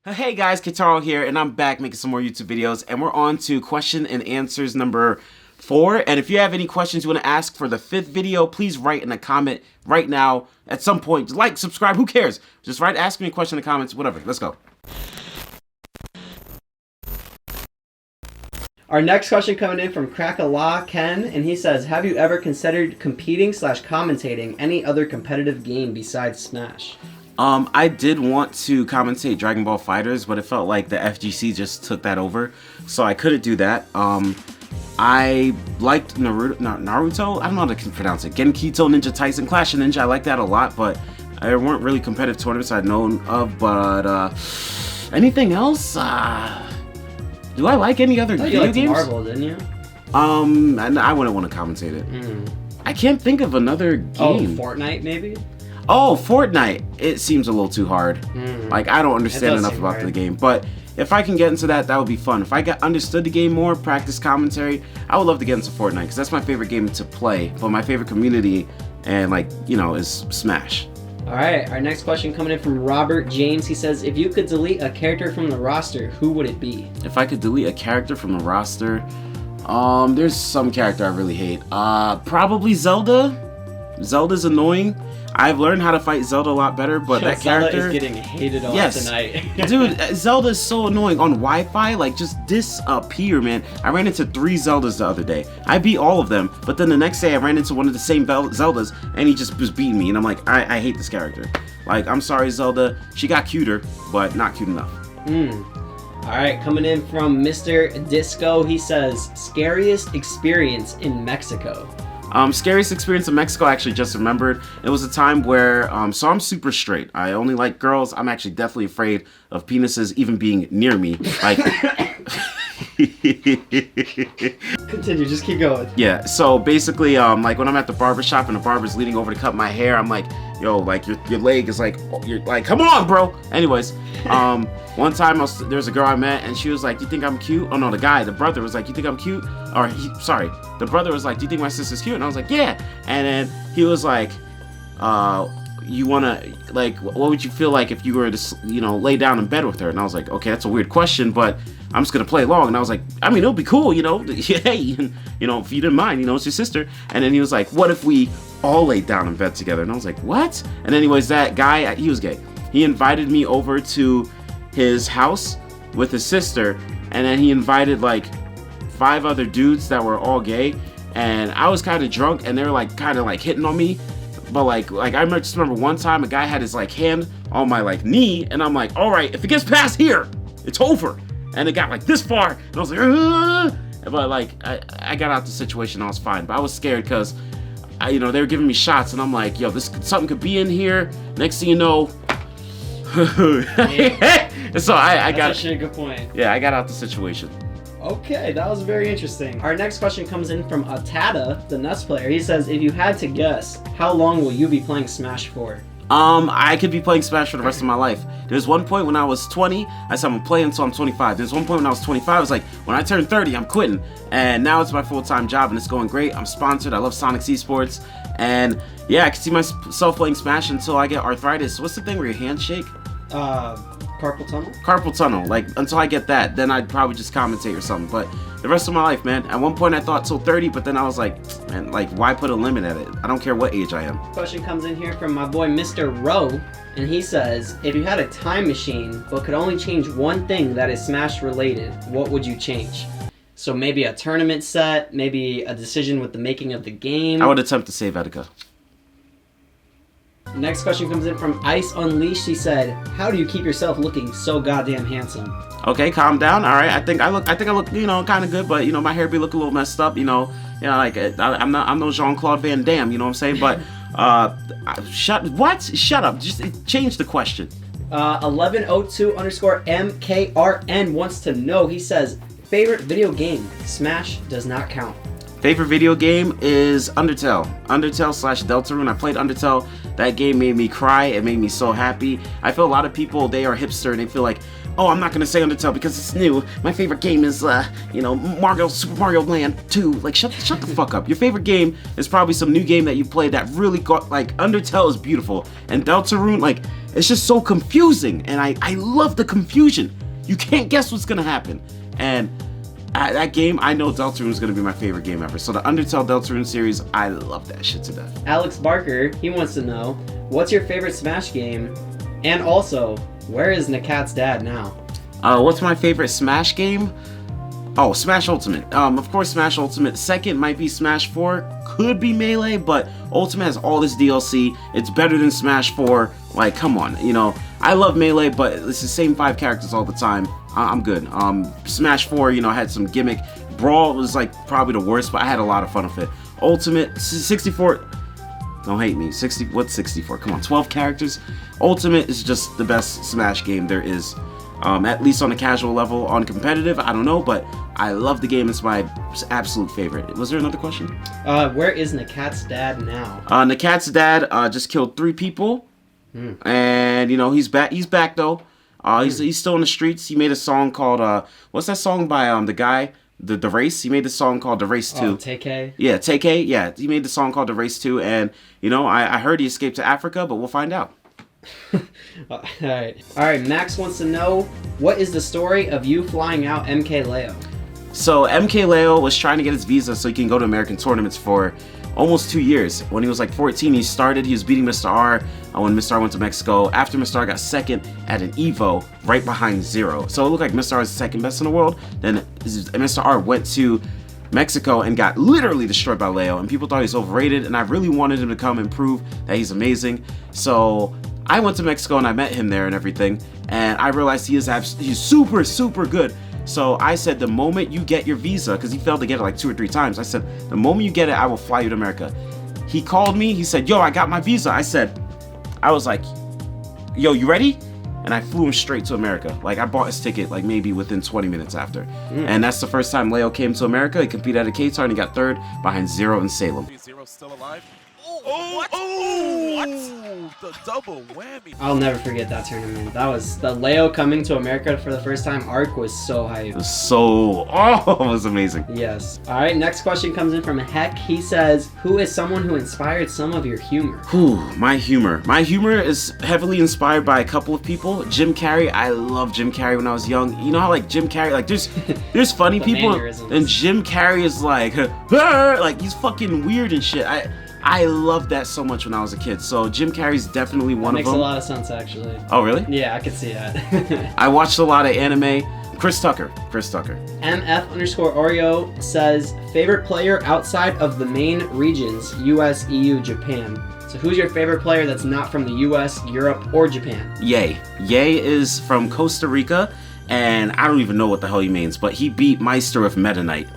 Hey guys, Keitaro here, and I'm back making some more YouTube videos, and we're on to question and answers number 4. And if you have any questions you want to ask for the 5th video, please write in a comment right now at some point. Like, subscribe, who cares? Just write, ask me a question in the comments, whatever. Let's go. Our next question coming in from Crackalaw Ken, and he says, have you ever considered competing/commentating any other competitive game besides Smash? I did want to commentate Dragon Ball FighterZ, but it felt like the FGC just took that over, so I couldn't do that. I liked Naruto, I don't know how to pronounce it, Genkito, Ninja Tyson, Clash of Ninja, I like that a lot, but there weren't really competitive tournaments I'd known of, but anything else? Do I like any other video games? Marvel, didn't you? And I wouldn't want to commentate it. I can't think of another game. Oh, Fortnite maybe? Oh, Fortnite. It seems a little too hard. Like, I don't understand enough about the game. But if I can get into that, that would be fun. If I understood the game more, practice commentary, I would love to get into Fortnite, because that's my favorite game to play. But my favorite community, and like, you know, is Smash. Alright, our next question coming in from Robert James. He says, if you could delete a character from the roster, who would it be? If I could delete a character from the roster, there's some character I really hate. Probably Zelda. Zelda's annoying. I've learned how to fight Zelda a lot better, but that character Zelda is getting hated on tonight. Dude, Zelda is so annoying on Wi-Fi. Like, just disappear, man. I ran into 3 Zeldas the other day. I beat all of them, but then the next day I ran into one of the same Zeldas, and he just was beating me, and I'm like, I hate this character. Like, I'm sorry, Zelda. She got cuter, but not cute enough. Alright, coming in from Mr. Disco, he says, scariest experience in Mexico. Scariest experience in Mexico, I actually just remembered. It was a time where, so I'm super straight. I only like girls. I'm actually definitely afraid of penises even being near me. Like, continue, just keep going. Yeah, so basically, like when I'm at the barbershop and the barber's leaning over to cut my hair, I'm like, yo, like your leg is like, you're like, come on, bro. Anyways, one time there's a girl I met, and she was like, do you think I'm cute? Oh no, the brother was like, you think I'm cute? Or the brother was like, do you think my sister's cute? And I was like, yeah. And then he was like, you wanna, like, what would you feel like if you were to, you know, lay down in bed with her? And I was like, okay, that's a weird question, but I'm just gonna play along. And I was like, I mean, it'll be cool, you know, hey, you know, if you didn't mind, you know, it's your sister. And then he was like, what if we all laid down in bed together? And I was like, what? And anyways, that guy, he was gay. He invited me over to his house with his sister, and then he invited like 5 other dudes that were all gay, and I was kind of drunk, and they were like kind of like hitting on me. But like I just remember one time a guy had his like hand on my like knee, and I'm like, all right, if it gets past here, it's over. And it got like this far, and I was like, ugh! But like I got out the situation, I was fine. But I was scared because, you know, they were giving me shots, and I'm like, yo, something could be in here. Next thing you know, yeah. So I got actually a good point. Yeah, I got out the situation. Okay, that was very interesting. Our next question comes in from Atada, the NES player. He says, if you had to guess, how long will you be playing Smash for? I could be playing Smash for the rest of my life. There's one point when I was 20, I said I'm gonna play until I'm 25. There's one point when I was 25, I was like, when I turn 30, I'm quitting. And now it's my full-time job, and it's going great. I'm sponsored, I love Sonic Esports. And yeah, I can see myself playing Smash until I get arthritis. What's the thing where your hands shake? Carpal tunnel? Carpal tunnel. Like, until I get that, then I'd probably just commentate or something. But the rest of my life, man. At one point I thought till 30, but then I was like, man, like, why put a limit at it? I don't care what age I am. Question comes in here from my boy Mr. Rowe, and he says, if you had a time machine but could only change one thing that is Smash related, what would you change? So maybe a tournament set, maybe a decision with the making of the game. I would attempt to save Etika. Next question comes in from Ice Unleashed. He said, how do you keep yourself looking so goddamn handsome? Okay, calm down. All right, I think I look, you know, kind of good, but you know, my hair be looking a little messed up. You know, like I'm no Jean-Claude Van Damme. You know what I'm saying? But shut up. Just change the question. 1102_MKRN wants to know. He says, favorite video game. Smash does not count. Favorite video game is Undertale. Undertale / Deltarune. I played Undertale That game made me cry. It made me so happy. I feel a lot of people, they are hipster and they feel like, oh, I'm not gonna say Undertale because it's new. My favorite game is, Super Mario Land 2. Like, shut the fuck up. Your favorite game is probably some new game that you played that really got, like, Undertale is beautiful. And Deltarune, like, it's just so confusing. And I love the confusion. You can't guess what's gonna happen. And that game, I know Deltarune is gonna be my favorite game ever. So the Undertale Deltarune series, I love that shit to death. Alex Barker, he wants to know, what's your favorite Smash game? And also, where is Nakat's dad now? What's my favorite Smash game? Oh, Smash Ultimate. Of course, Smash Ultimate. Second might be Smash 4. Could be Melee, but Ultimate has all this DLC. It's better than Smash 4. Like, come on. I love Melee, but it's the same 5 characters all the time. I'm good. Smash 4, had some gimmick. Brawl was, like, probably the worst, but I had a lot of fun with it. Ultimate, 64... Don't hate me. What's 64? Come on, 12 characters. Ultimate is just the best Smash game there is. At least on a casual level. On competitive, I don't know, but I love the game. It's my absolute favorite. Was there another question? Where is Nakat's dad now? Nakat's dad just killed 3 people. And, he's back. He's back, though. He's still in the streets. He made a song called, what's that song by the guy? The Race. He made the song called The Race 2. Oh, TK? Yeah, TK. Yeah, he made the song called The Race 2. And, I heard he escaped to Africa, but we'll find out. Alright, Max wants to know, what is the story of you flying out MkLeo? So, MkLeo was trying to get his visa so he can go to American tournaments for almost 2 years. When he was like 14, he was beating Mr. R when Mr. R went to Mexico. After Mr. R got second at an Evo, right behind Zero. So it looked like Mr. R is second best in the world. Then Mr. R went to Mexico and got literally destroyed by Leo, and people thought he was overrated, and I really wanted him to come and prove that he's amazing. So I went to Mexico and I met him there and everything, and I realized he's super, super good. So I said, the moment you get your visa, because he failed to get it like 2 or 3 times, I said, the moment you get it, I will fly you to America. He called me, he said, yo, I got my visa. I was like, yo, you ready? And I flew him straight to America. Like, I bought his ticket like maybe within 20 minutes after. And that's the first time Leo came to America. He competed at a Keitar and he got 3rd behind Zero and Salem. Zero's still alive. What? The double whammy. I'll never forget that tournament. That was the Leo coming to America for the first time arc was so hype. It was amazing. Yes. Alright, next question comes in from Heck. He says, who is someone who inspired some of your humor? My humor. My humor is heavily inspired by a couple of people. Jim Carrey. I loved Jim Carrey when I was young. You know how like Jim Carrey, like there's funny people, mannerisms. And Jim Carrey is like he's fucking weird and shit. I loved that so much when I was a kid. So Jim Carrey's definitely one of them. Makes a lot of sense, actually. Oh, really? Yeah, I could see that. I watched a lot of anime. Chris Tucker. MF_Oreo says, favorite player outside of the main regions, US, EU, Japan. So who's your favorite player that's not from the US, Europe, or Japan? Ye is from Costa Rica, and I don't even know what the hell he means, but he beat Meister with Meta Knight.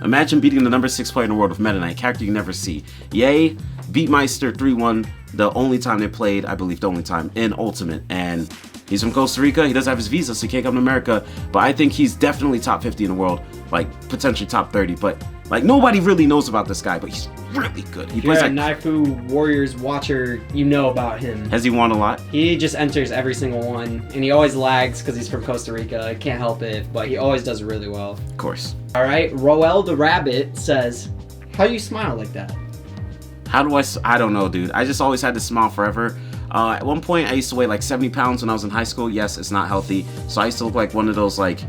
Imagine beating the number 6 player in the world with Meta Knight, character you never see. Ye beat Meister 3-1, the only time they played, I believe the only time, in Ultimate. And he's from Costa Rica, he doesn't have his visa, so he can't come to America. But I think he's definitely top 50 in the world, like potentially top 30. But like nobody really knows about this guy, but he's really good. He plays like like Naifu Warriors watcher, you know about him. Has he won a lot? He just enters every single one, and he always lags because he's from Costa Rica. I can't help it, but he always does really well. Of course. All right, Roel the Rabbit says, how do you smile like that? How do I don't know, dude. I just always had to smile forever. At one point, I used to weigh like 70 pounds when I was in high school. Yes, it's not healthy. So I used to look like one of those like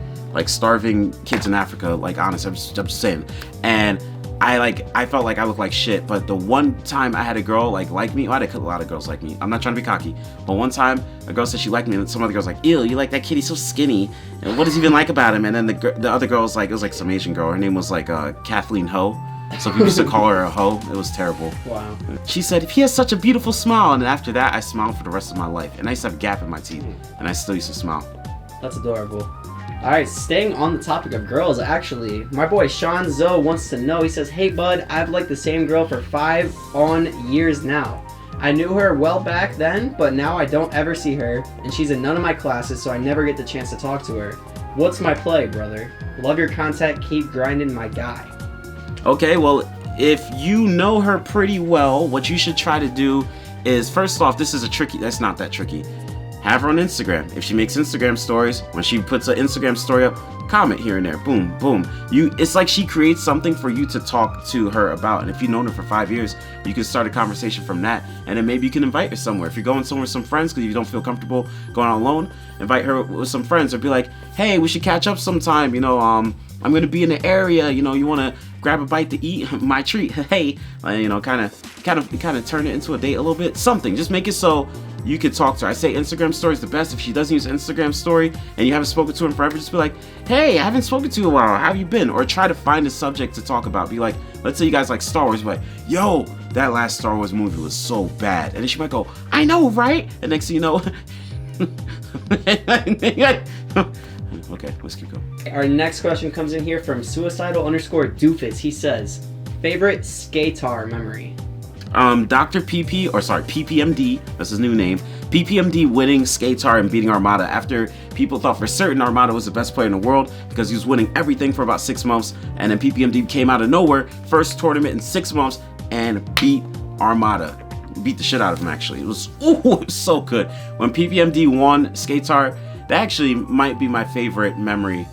starving kids in Africa. Like, honest, I'm just saying. And I felt like I looked like shit. But the one time I had a girl like me, well, I had a lot of girls like me. I'm not trying to be cocky. But one time, a girl said she liked me, and some other girl's like, ew, you like that kid? He's so skinny. And what does he even like about him? And then the other girl was like, it was like some Asian girl. Her name was like Kathleen Ho. So people used to call her a hoe. It was terrible. Wow. She said, he has such a beautiful smile. And after that, I smiled for the rest of my life. And I used to have a gap in my teeth. And I still used to smile. That's adorable. Alright, staying on the topic of girls, actually, my boy Sean Zoe wants to know, he says, hey bud, I've liked the same girl for 5 years now. I knew her well back then, but now I don't ever see her, and she's in none of my classes, so I never get the chance to talk to her. What's my play, brother? Love your content, keep grinding, my guy. Okay, well, if you know her pretty well, what you should try to do is, first off, this is a tricky, that's not that tricky. Have her on Instagram. If she makes Instagram stories, when she puts an Instagram story up, comment here and there. Boom, boom. It's like she creates something for you to talk to her about. And if you've known her for 5 years, you can start a conversation from that. And then maybe you can invite her somewhere. If you're going somewhere with some friends because you don't feel comfortable going out alone, invite her with some friends or be like, hey, we should catch up sometime. You know, I'm going to be in the area. You know, you want to grab a bite to eat? My treat. Hey, you know, kind of turn it into a date a little bit. Something. Just make it so you can talk to her. I say Instagram story is the best. If she doesn't use Instagram story and you haven't spoken to her in forever, just be like, hey, I haven't spoken to you in a while. How have you been? Or try to find a subject to talk about. Be like, let's say you guys like Star Wars. Be like, yo, that last Star Wars movie was so bad. And then she might go, I know, right? And next thing you know, okay, let's keep going. Our next question comes in here from suicidal_doofus. He says, favorite skatar memory? Dr. PP, or sorry, PPMD, that's his new name. PPMD winning Skatar and beating Armada after people thought for certain Armada was the best player in the world because he was winning everything for about 6 months. And then PPMD came out of nowhere, first tournament in 6 months, and beat Armada. Beat the shit out of him, actually. It was so good. When PPMD won Skatar, that actually might be my favorite memory.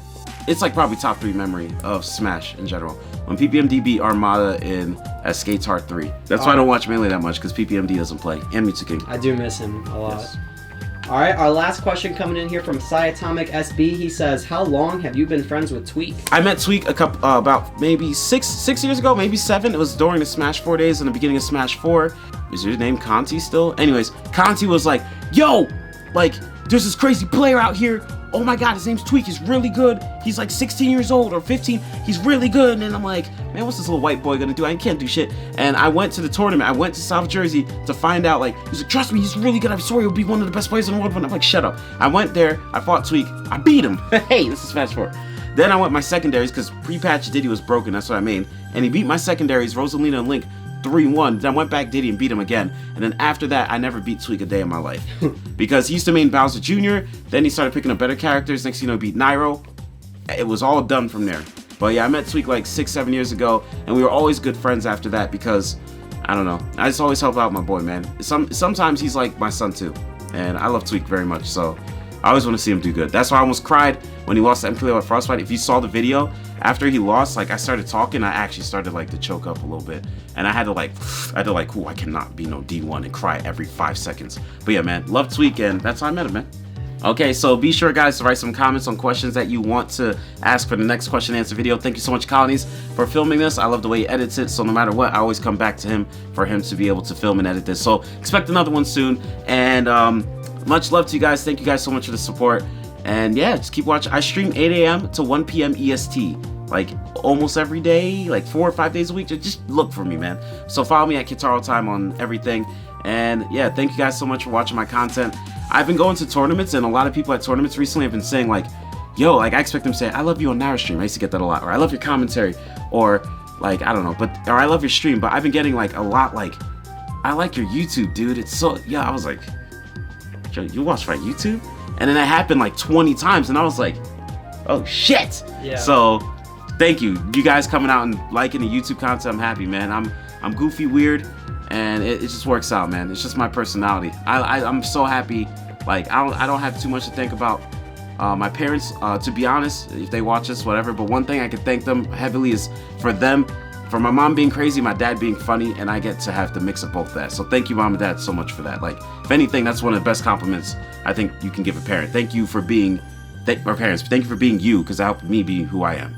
It's like probably top 3 memory of Smash in general. When PPMD beat Armada in Skatar 3. That's why I don't watch Melee that much, because PPMD doesn't play. And Mewtwo King. I do miss him a lot. Yes. All right, our last question coming in here from Cyatomic SB. He says, how long have you been friends with Tweek? I met Tweek about maybe six years ago, maybe 7. It was during the Smash 4 days in the beginning of Smash 4. Is your name Conti still? Anyways, Conti was like, yo, like, there's this crazy player out here. Oh my god, his name's Tweek. He's really good. He's like 16 years old or 15. He's really good. And I'm like, man, what's this little white boy gonna do? I can't do shit. And I went to the tournament. I went to South Jersey to find out, like, he's like, trust me, he's really good. I'm sure he'll be one of the best players in the world. And I'm like, shut up. I went there. I fought Tweek. I beat him. Hey, this is Smash 4. Then I went my secondaries because pre-patch Diddy was broken. That's what I mean. And he beat my secondaries, Rosalina and Link, 3-1. Then I went back Diddy and beat him again. And then after that, I never beat Tweek a day in my life. Because he used to main Bowser Jr. Then he started picking up better characters. Next thing you know, he beat Nairo. It was all done from there. But yeah, I met Tweek like 6-7 years ago. And we were always good friends after that because, I don't know. I just always help out my boy, man. Sometimes he's like my son too. And I love Tweek very much. So I always want to see him do good. That's why I almost cried when he lost to MkLeo at Frostfight. If you saw the video, after he lost, like, I started talking, I actually started like to choke up a little bit. And I had to like, ooh, I cannot be no D1 and cry every 5 seconds. But yeah, man, love Tweek, and that's how I met him, man. Okay, so be sure, guys, to write some comments on questions that you want to ask for the next question and answer video. Thank you so much, Colinies, for filming this. I love the way he edits it, so no matter what, I always come back to him for him to be able to film and edit this. So expect another one soon. And much love to you guys. Thank you guys so much for the support. And yeah, just keep watching. I stream 8 a.m. to 1 p.m. EST, like almost every day, like 4 or 5 days a week. Just look for me, man. So follow me at KeitaroTime on everything. And yeah, thank you guys so much for watching my content. I've been going to tournaments, and a lot of people at tournaments recently have been saying like, yo, like I expect them to say, I love you on Nairo stream. I used to get that a lot. Or I love your commentary. Or like, I don't know, or I love your stream. But I've been getting like a lot like, I like your YouTube, dude. It's so, yeah, I was like, yo, you watch my YouTube? And then that happened like 20 times, and I was like, oh shit. Yeah. So thank you. You guys coming out and liking the YouTube content, I'm happy, man. I'm goofy, weird, and it just works out, man. It's just my personality. I'm so happy. Like, I don't have too much to think about my parents, to be honest, if they watch this, whatever. But one thing I can thank them heavily is for them, for my mom being crazy, my dad being funny, and I get to have the mix of both that. So thank you, mom and dad, so much for that. Like, if anything, that's one of the best compliments I think you can give a parent. Thank you for being, or parents, thank you for being you, because that helped me be who I am.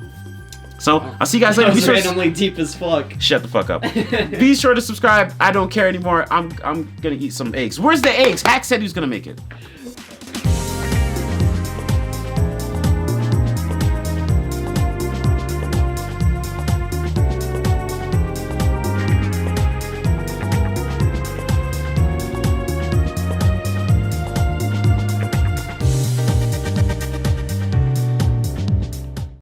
So I'll see you guys later. That was randomly deep as fuck. Shut the fuck up. Be sure to subscribe. I don't care anymore. I'm gonna eat some eggs. Where's the eggs? Hack said he was gonna make it.